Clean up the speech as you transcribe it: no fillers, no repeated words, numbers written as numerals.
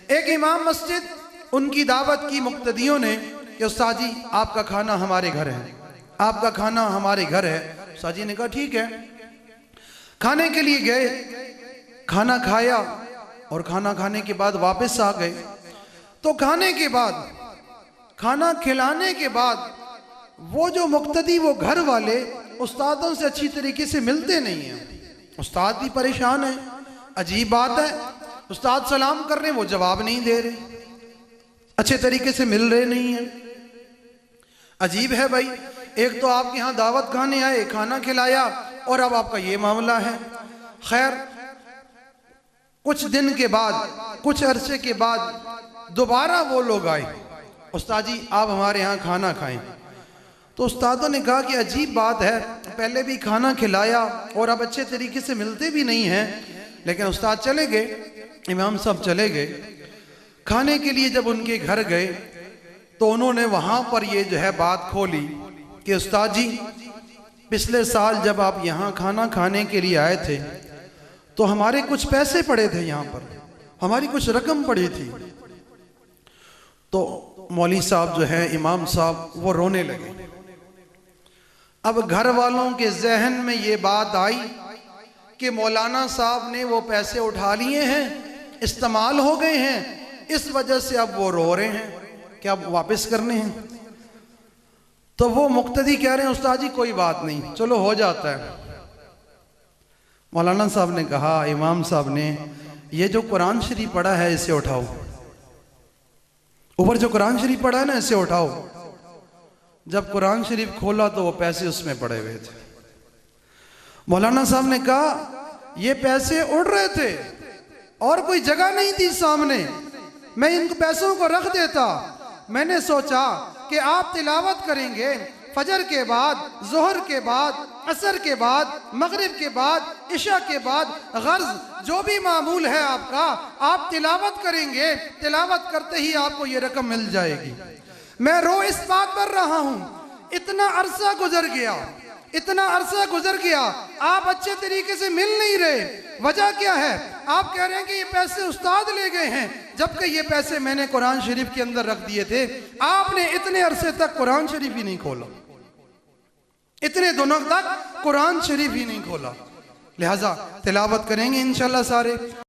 एक इमाम मस्जिद, उनकी दावत की मुक्तदियों ने कि उस्ताद जी आपका खाना हमारे घर है, आपका खाना हमारे घर है। उस्ताद जी ने कहा ठीक है। खाने के लिए गए, खाना खाया और खाना खाने के बाद वापस आ गए। तो खाने के बाद, खाना खिलाने के बाद वो जो मुक्तदी, वो घर वाले उस्तादों से अच्छी तरीके से मिलते नहीं हैं। उस्ताद भी परेशान है। अजीब बात है, उस्ताद सलाम कर रहे, वो जवाब नहीं दे रहे, अच्छे तरीके से मिल रहे नहीं हैं। अजीब है भाई, एक तो आपके यहाँ दावत खाने आए, खाना खिलाया और अब आपका ये मामला है। खैर कुछ दिन के बाद, कुछ अरसे के बाद दोबारा वो लोग आए, उस्ताद जी आप हमारे यहाँ खाना खाएं। तो उस्तादों ने कहा कि अजीब बात है, पहले भी खाना खिलाया और अब अच्छे तरीके से मिलते भी नहीं हैं। लेकिन उस्ताद चले गए, इमाम साहब चले गए। खाने के लिए जब उनके घर गए तो उन्होंने वहाँ पर ये जो है बात खोली कि उस्ताद जी पिछले साल जब आप यहाँ खाना खाने के लिए आए थे तो हमारे कुछ पैसे पड़े थे, यहाँ पर हमारी कुछ रकम पड़ी थी। तो मौलवी साहब जो है, इमाम साहब, वो रोने लगे। अब घर वालों के जहन में ये बात आई कि मौलाना साहब ने वो पैसे उठा लिए हैं, इस्तेमाल हो गए हैं, इस वजह से अब वो रो रहे हैं कि अब वापस करने हैं। तो वो मुक्तदी कह रहे हैं उस्ताद जी कोई बात नहीं, चलो हो जाता है। मौलाना साहब ने कहा, इमाम साहब ने, ये जो कुरान शरीफ पढ़ा है इसे उठाओ, ऊपर जो कुरान शरीफ पढ़ा है ना इसे उठाओ। जब कुरान शरीफ खोला तो वो पैसे उसमें पड़े हुए थे। मौलाना साहब ने कहा ये पैसे उड़ रहे थे और कोई जगह नहीं थी सामने, मैं इन पैसों को रख देता। मैंने सोचा कि आप तिलावत करेंगे फजर के बाद, जोहर के बाद, असर के बाद, मगरिब के बाद, इशा के बाद, गर्ज जो भी मामूल है आपका, आप तिलावत करेंगे, तिलावत करते ही आपको ये रकम मिल जाएगी। मैं रो इस बात पर रहा हूँ, इतना अरसा गुजर गया, इतना अरसा गुजर गया, आप अच्छे तरीके से मिल नहीं रहे। वजह क्या है? आप कह रहे हैं कि ये पैसे उस्ताद ले गए हैं, जबकि ये पैसे मैंने कुरान शरीफ के अंदर रख दिए थे। आपने इतने अरसे तक कुरान शरीफ ही नहीं खोला, इतने दिनों तक कुरान शरीफ ही नहीं खोला। लिहाजा तिलावत करेंगे इंशाल्लाह सारे।